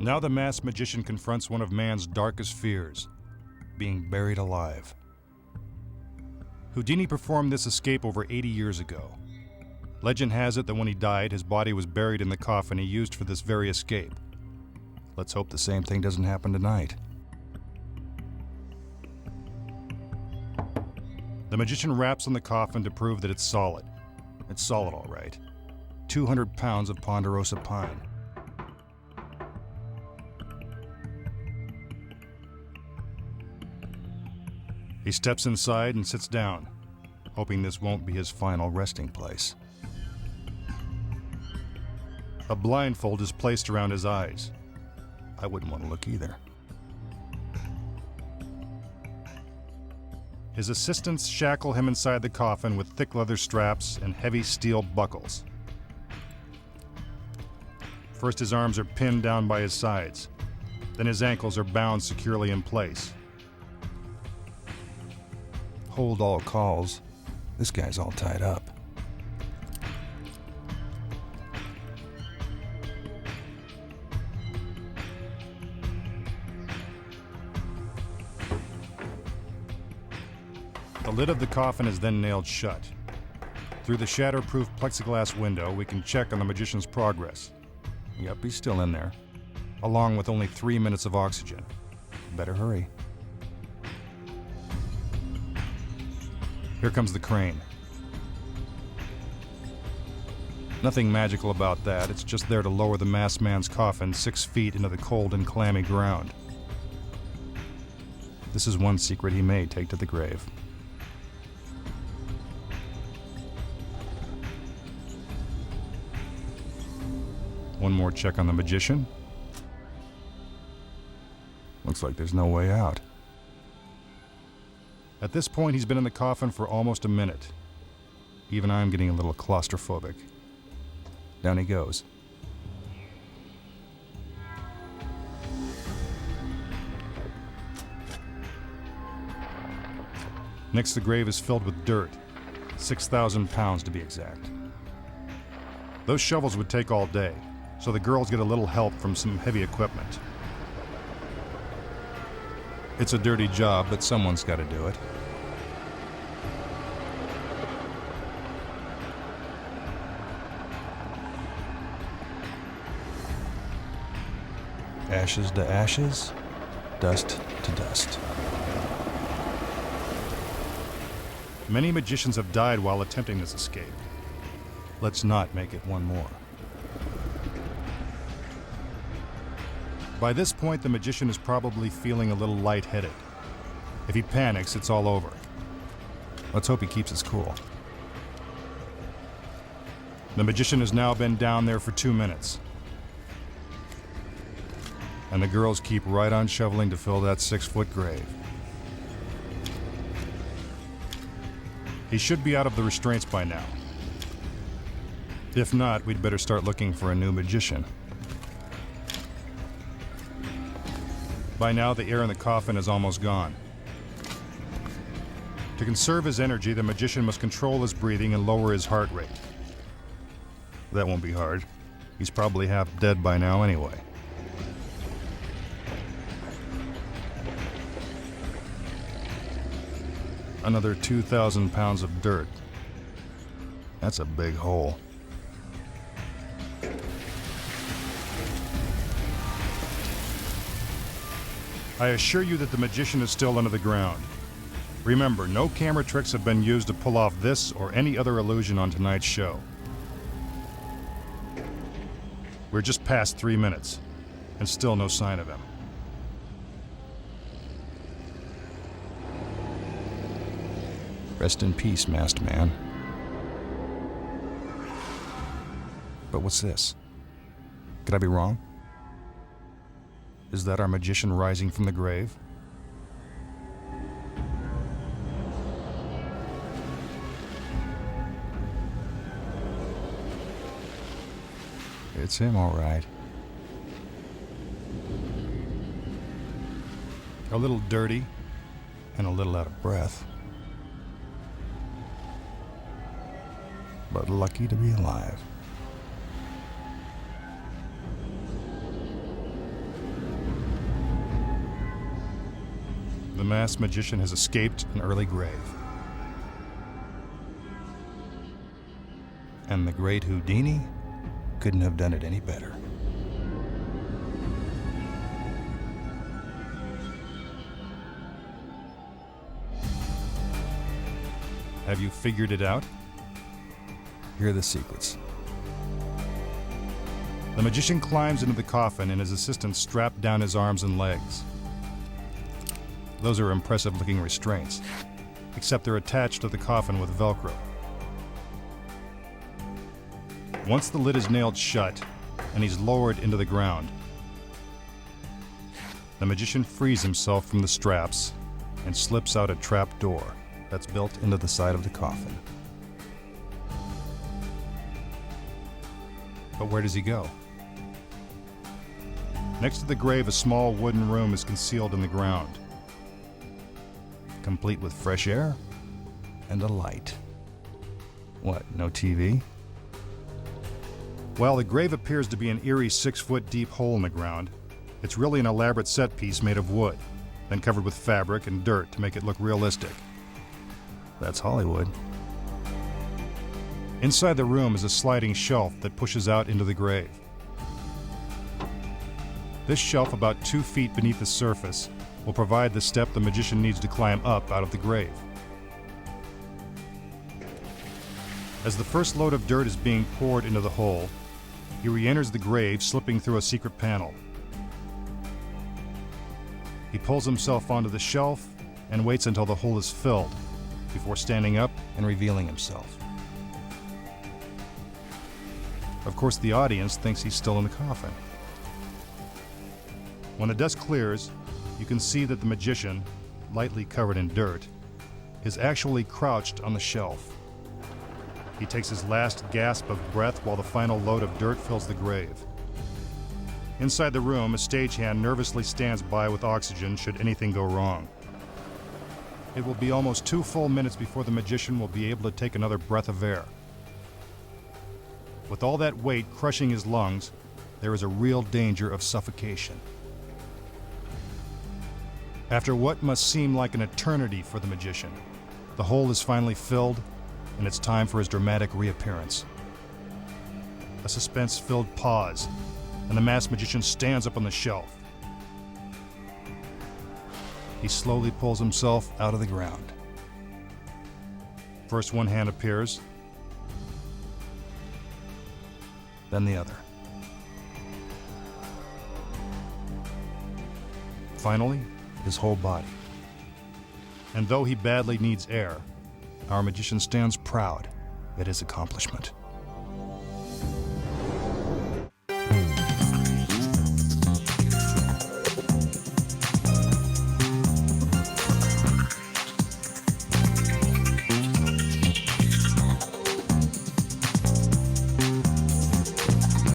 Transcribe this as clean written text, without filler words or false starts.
Now the masked magician confronts one of man's darkest fears, being buried alive. Houdini performed this escape over 80 years ago. Legend has it that when he died, his body was buried in the coffin he used for this very escape. Let's hope the same thing doesn't happen tonight. The magician raps on the coffin to prove that it's solid. It's solid, all right. 200 pounds of ponderosa pine. He steps inside and sits down, hoping this won't be his final resting place. A blindfold is placed around his eyes. I wouldn't want to look either. His assistants shackle him inside the coffin with thick leather straps and heavy steel buckles. First, his arms are pinned down by his sides. Then his ankles are bound securely in place. Hold all calls. This guy's all tied up. The lid of the coffin is then nailed shut. Through the shatterproof plexiglass window, we can check on the magician's progress. Yep, he's still in there, along with only 3 minutes of oxygen. Better hurry. Here comes the crane. Nothing magical about that, it's just there to lower the masked man's coffin 6 feet into the cold and clammy ground. This is one secret he may take to the grave. One more check on the magician. Looks like there's no way out. At this point, he's been in the coffin for almost a minute. Even I'm getting a little claustrophobic. Down he goes. Next, the grave is filled with dirt. 6,000 pounds to be exact. Those shovels would take all day, so the girls get a little help from some heavy equipment. It's a dirty job, but someone's got to do it. Ashes to ashes, dust to dust. Many magicians have died while attempting this escape. Let's not make it one more. By this point, the magician is probably feeling a little lightheaded. If he panics, it's all over. Let's hope he keeps his cool. The magician has now been down there for 2 minutes. And the girls keep right on shoveling to fill that 6-foot grave. He should be out of the restraints by now. If not, we'd better start looking for a new magician. By now, the air in the coffin is almost gone. To conserve his energy, the magician must control his breathing and lower his heart rate. That won't be hard. He's probably half dead by now anyway. Another 2,000 pounds of dirt. That's a big hole. I assure you that the magician is still under the ground. Remember, no camera tricks have been used to pull off this or any other illusion on tonight's show. We're just past 3 minutes, and still no sign of him. Rest in peace, masked man. But what's this? Could I be wrong? Is that our magician rising from the grave? It's him, all right. A little dirty and a little out of breath. But lucky to be alive. The masked magician has escaped an early grave. And the great Houdini couldn't have done it any better. Have you figured it out? Here are the secrets. The magician climbs into the coffin and his assistants strap down his arms and legs. Those are impressive-looking restraints, except they're attached to the coffin with Velcro. Once the lid is nailed shut and he's lowered into the ground, the magician frees himself from the straps and slips out a trap door that's built into the side of the coffin. But where does he go? Next to the grave, a small wooden room is concealed in the ground, complete with fresh air and a light. What, no TV? While the grave appears to be an eerie 6-foot deep hole in the ground, it's really an elaborate set piece made of wood, then covered with fabric and dirt to make it look realistic. That's Hollywood. Inside the room is a sliding shelf that pushes out into the grave. This shelf, about 2 feet beneath the surface, will provide the step the magician needs to climb up out of the grave. As the first load of dirt is being poured into the hole, he re-enters the grave, slipping through a secret panel. He pulls himself onto the shelf and waits until the hole is filled before standing up and revealing himself. Of course, the audience thinks he's still in the coffin. When the dust clears, you can see that the magician, lightly covered in dirt, is actually crouched on the shelf. He takes his last gasp of breath while the final load of dirt fills the grave. Inside the room, a stagehand nervously stands by with oxygen should anything go wrong. It will be almost 2 full minutes before the magician will be able to take another breath of air. With all that weight crushing his lungs, there is a real danger of suffocation. After what must seem like an eternity for the magician, the hole is finally filled, and it's time for his dramatic reappearance. A suspense-filled pause, and the masked magician stands up on the shelf. He slowly pulls himself out of the ground. First one hand appears, then the other. Finally, his whole body. And though he badly needs air, our magician stands proud at his accomplishment.